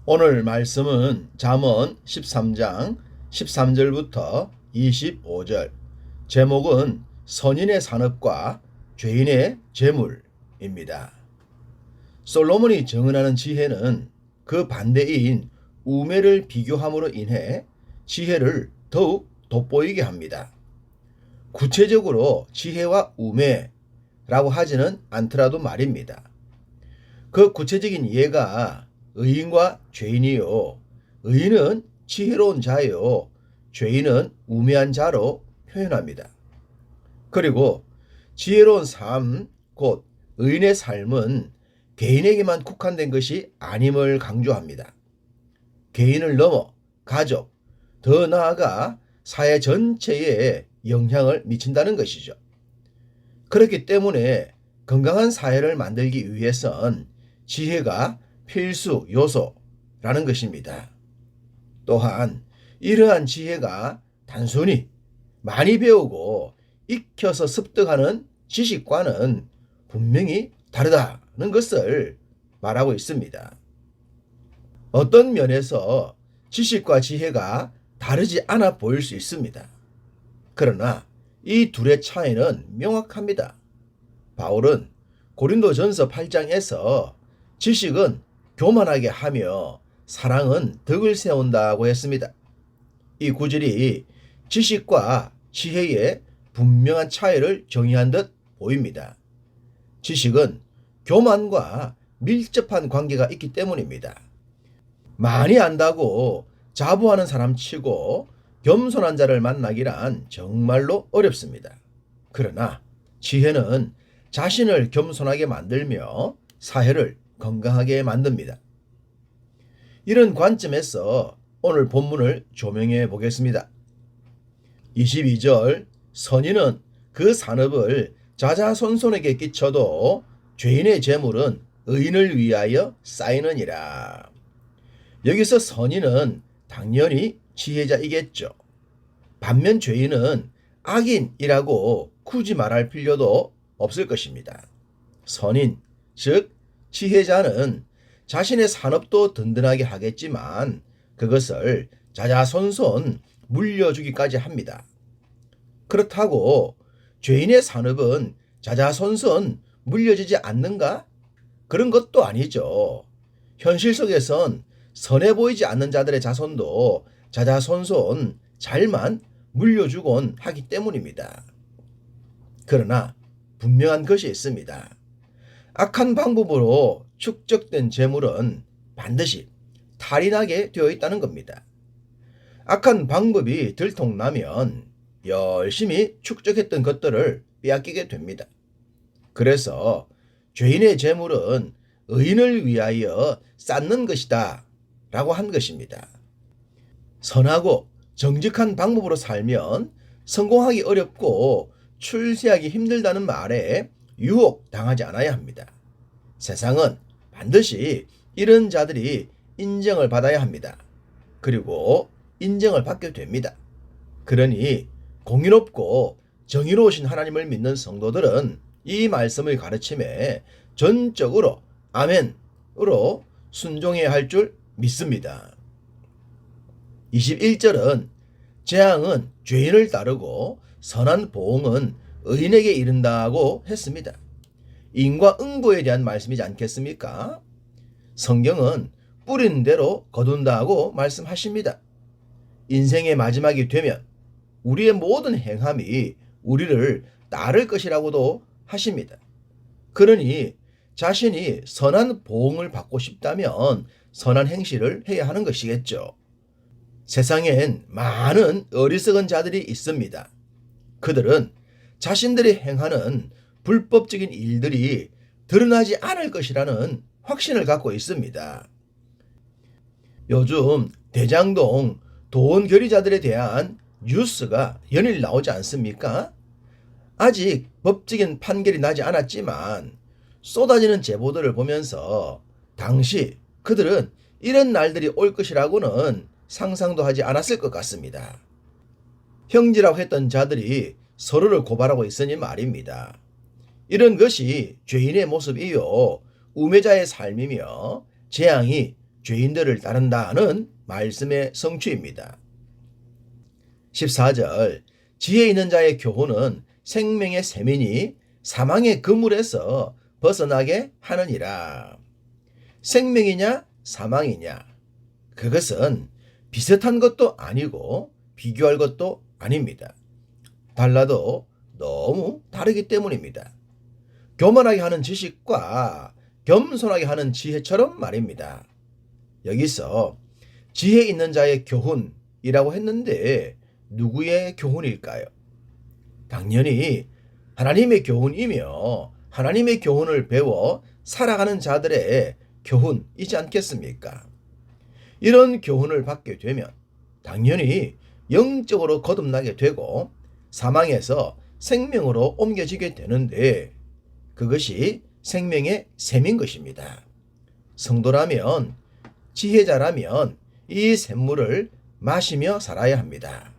오늘 말씀은 잠언 13장 13절부터 25절, 제목은 선인의 산업과 죄인의 재물입니다. 솔로몬이 정언하는 지혜는 그 반대인 우매를 비교함으로 인해 지혜를 더욱 돋보이게 합니다. 구체적으로 지혜와 우매라고 하지는 않더라도 말입니다. 그 구체적인 예가 의인과 죄인이요, 의인은 지혜로운 자요, 죄인은 우매한 자로 표현합니다. 그리고 지혜로운 삶, 곧 의인의 삶은 개인에게만 국한된 것이 아님을 강조합니다. 개인을 넘어 가족, 더 나아가 사회 전체에 영향을 미친다는 것이죠. 그렇기 때문에 건강한 사회를 만들기 위해선 지혜가 필수 요소라는 것입니다. 또한 이러한 지혜가 단순히 많이 배우고 익혀서 습득하는 지식과는 분명히 다르다는 것을 말하고 있습니다. 어떤 면에서 지식과 지혜가 다르지 않아 보일 수 있습니다. 그러나 이 둘의 차이는 명확합니다. 바울은 고린도전서 8장에서 지식은 교만하게 하며 사랑은 덕을 세운다고 했습니다. 이 구절이 지식과 지혜의 분명한 차이를 정의한 듯 보입니다. 지식은 교만과 밀접한 관계가 있기 때문입니다. 많이 안다고 자부하는 사람치고 겸손한 자를 만나기란 정말로 어렵습니다. 그러나 지혜는 자신을 겸손하게 만들며 사회를 건강하게 만듭니다. 이런 관점에서 오늘 본문을 조명해 보겠습니다. 22절, 선인은 그 산업을 자자손손에게 끼쳐도 죄인의 재물은 의인을 위하여 쌓이느니라. 여기서 선인은 당연히 지혜자이겠죠. 반면 죄인은 악인이라고 굳이 말할 필요도 없을 것입니다. 선인, 즉 지혜자는 자신의 산업도 든든하게 하겠지만 그것을 자자손손 물려주기까지 합니다. 그렇다고 죄인의 산업은 자자손손 물려지지 않는가? 그런 것도 아니죠. 현실 속에선 선해 보이지 않는 자들의 자손도 자자손손 잘만 물려주곤 하기 때문입니다. 그러나 분명한 것이 있습니다. 악한 방법으로 축적된 재물은 반드시 탈이 나게 되어 있다는 겁니다. 악한 방법이 들통나면 열심히 축적했던 것들을 빼앗기게 됩니다. 그래서 죄인의 재물은 의인을 위하여 쌓는 것이다 라고 한 것입니다. 선하고 정직한 방법으로 살면 성공하기 어렵고 출세하기 힘들다는 말에 유혹당하지 않아야 합니다. 세상은 반드시 이런 자들이 인정을 받아야 합니다. 그리고 인정을 받게 됩니다. 그러니 공의롭고 정의로우신 하나님을 믿는 성도들은 이 말씀의 가르침에 전적으로 아멘으로 순종해야 할 줄 믿습니다. 21절은 재앙은 죄인을 따르고 선한 보응은 의인에게 이른다고 했습니다. 인과응보에 대한 말씀이지 않겠습니까? 성경은 뿌린 대로 거둔다고 말씀하십니다. 인생의 마지막이 되면 우리의 모든 행함이 우리를 따를 것이라고도 하십니다. 그러니 자신이 선한 보응을 받고 싶다면 선한 행실을 해야 하는 것이겠죠. 세상엔 많은 어리석은 자들이 있습니다. 그들은 자신들이 행하는 불법적인 일들이 드러나지 않을 것이라는 확신을 갖고 있습니다. 요즘 대장동 돈 결의자들에 대한 뉴스가 연일 나오지 않습니까? 아직 법적인 판결이 나지 않았지만 쏟아지는 제보들을 보면서 당시 그들은 이런 날들이 올 것이라고는 상상도 하지 않았을 것 같습니다. 형제라고 했던 자들이 서로를 고발하고 있으니 말입니다. 이런 것이 죄인의 모습이요 우매자의 삶이며 재앙이 죄인들을 따른다는 말씀의 성취입니다. 14절 지혜 있는 자의 교훈은 생명의 샘이니 사망의 그물에서 벗어나게 하느니라. 생명이냐 사망이냐, 그것은 비슷한 것도 아니고 비교할 것도 아닙니다. 달라도 너무 다르기 때문입니다. 교만하게 하는 지식과 겸손하게 하는 지혜처럼 말입니다. 여기서 지혜 있는 자의 교훈이라고 했는데 누구의 교훈일까요? 당연히 하나님의 교훈이며 하나님의 교훈을 배워 살아가는 자들의 교훈이지 않겠습니까? 이런 교훈을 받게 되면 당연히 영적으로 거듭나게 되고 사망에서 생명으로 옮겨지게 되는데 그것이 생명의 샘인 것입니다. 성도라면, 지혜자라면 이 샘물을 마시며 살아야 합니다.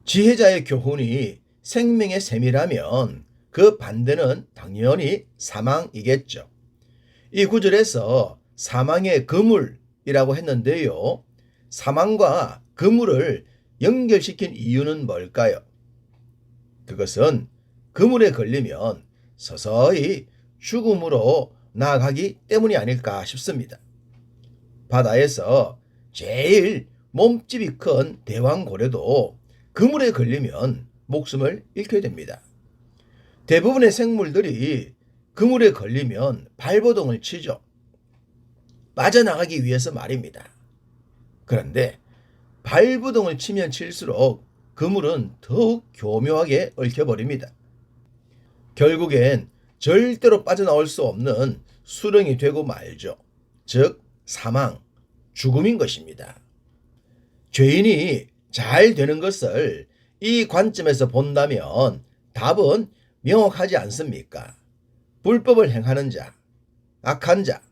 지혜자의 교훈이 생명의 샘이라면 그 반대는 당연히 사망이겠죠. 이 구절에서 사망의 그물이라고 했는데요. 사망과 그물을 연결시킨 이유는 뭘까요? 그것은 그물에 걸리면 서서히 죽음으로 나아가기 때문이 아닐까 싶습니다. 바다에서 제일 몸집이 큰 대왕고래도 그물에 걸리면 목숨을 잃게 됩니다. 대부분의 생물들이 그물에 걸리면 발버둥을 치죠. 빠져나가기 위해서 말입니다. 그런데 발버둥을 치면 칠수록 그물은 더욱 교묘하게 얽혀버립니다. 결국엔 절대로 빠져나올 수 없는 수렁이 되고 말죠. 즉 사망, 죽음인 것입니다. 죄인이 잘 되는 것을 이 관점에서 본다면 답은 명확하지 않습니까? 불법을 행하는 자, 악한 자,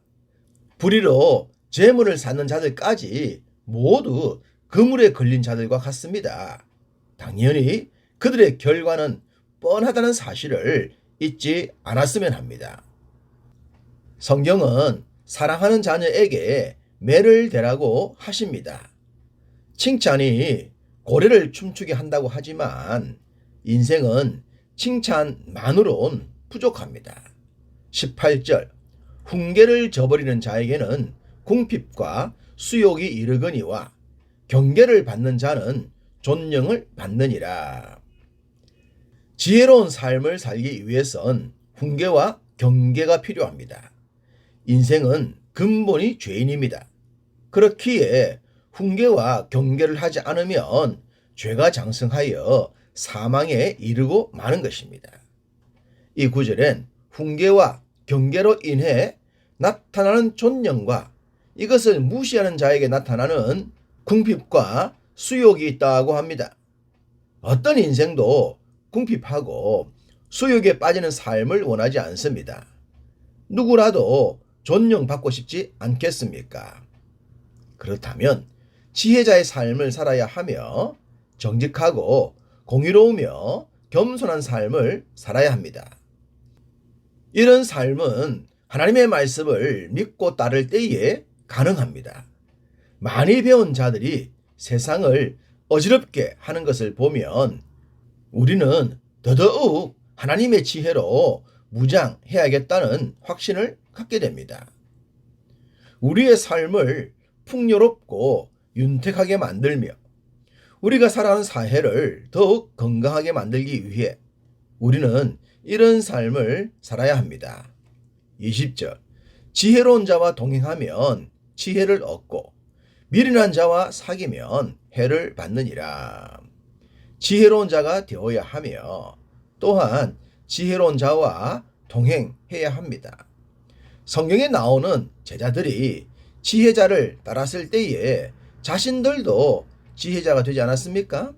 불의로 재물을 쌓는 자들까지 모두 그물에 걸린 자들과 같습니다. 당연히 그들의 결과는 뻔하다는 사실을 잊지 않았으면 합니다. 성경은 사랑하는 자녀에게 매를 대라고 하십니다. 칭찬이 고래를 춤추게 한다고 하지만 인생은 칭찬만으로는 부족합니다. 18절 훈계를 저버리는 자에게는 궁핍과 수욕이 이르거니와 경계를 받는 자는 존령을 받느니라. 지혜로운 삶을 살기 위해선 훈계와 경계가 필요합니다. 인생은 근본이 죄인입니다. 그렇기에 훈계와 경계를 하지 않으면 죄가 장성하여 사망에 이르고 마는 것입니다. 이 구절엔 훈계와 경계로 인해 나타나는 존령과 이것을 무시하는 자에게 나타나는 궁핍과 수욕이 있다고 합니다. 어떤 인생도 궁핍하고 수욕에 빠지는 삶을 원하지 않습니다. 누구라도 존령받고 싶지 않겠습니까? 그렇다면 지혜자의 삶을 살아야 하며 정직하고 공의로우며 겸손한 삶을 살아야 합니다. 이런 삶은 하나님의 말씀을 믿고 따를 때에 가능합니다. 많이 배운 자들이 세상을 어지럽게 하는 것을 보면 우리는 더더욱 하나님의 지혜로 무장해야겠다는 확신을 갖게 됩니다. 우리의 삶을 풍요롭고 윤택하게 만들며 우리가 살아가는 사회를 더욱 건강하게 만들기 위해 우리는 이런 삶을 살아야 합니다. 20절 지혜로운 자와 동행하면 지혜를 얻고 미련한 자와 사귀면 해를 받느니라. 지혜로운 자가 되어야 하며 또한 지혜로운 자와 동행해야 합니다. 성경에 나오는 제자들이 지혜자를 따랐을 때에 자신들도 지혜자가 되지 않았습니까?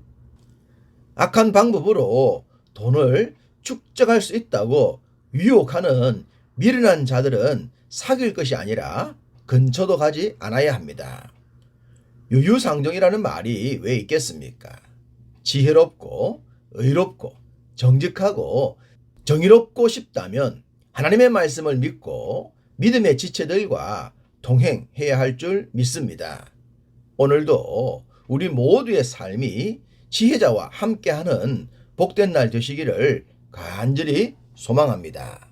악한 방법으로 돈을 축적할 수 있다고 유혹하는 미련한 자들은 사귈 것이 아니라 근처도 가지 않아야 합니다. 유유상종이라는 말이 왜 있겠습니까? 지혜롭고 의롭고 정직하고 정의롭고 싶다면 하나님의 말씀을 믿고 믿음의 지체들과 동행해야 할 줄 믿습니다. 오늘도 우리 모두의 삶이 지혜자와 함께하는 복된 날 되시기를 간절히 소망합니다.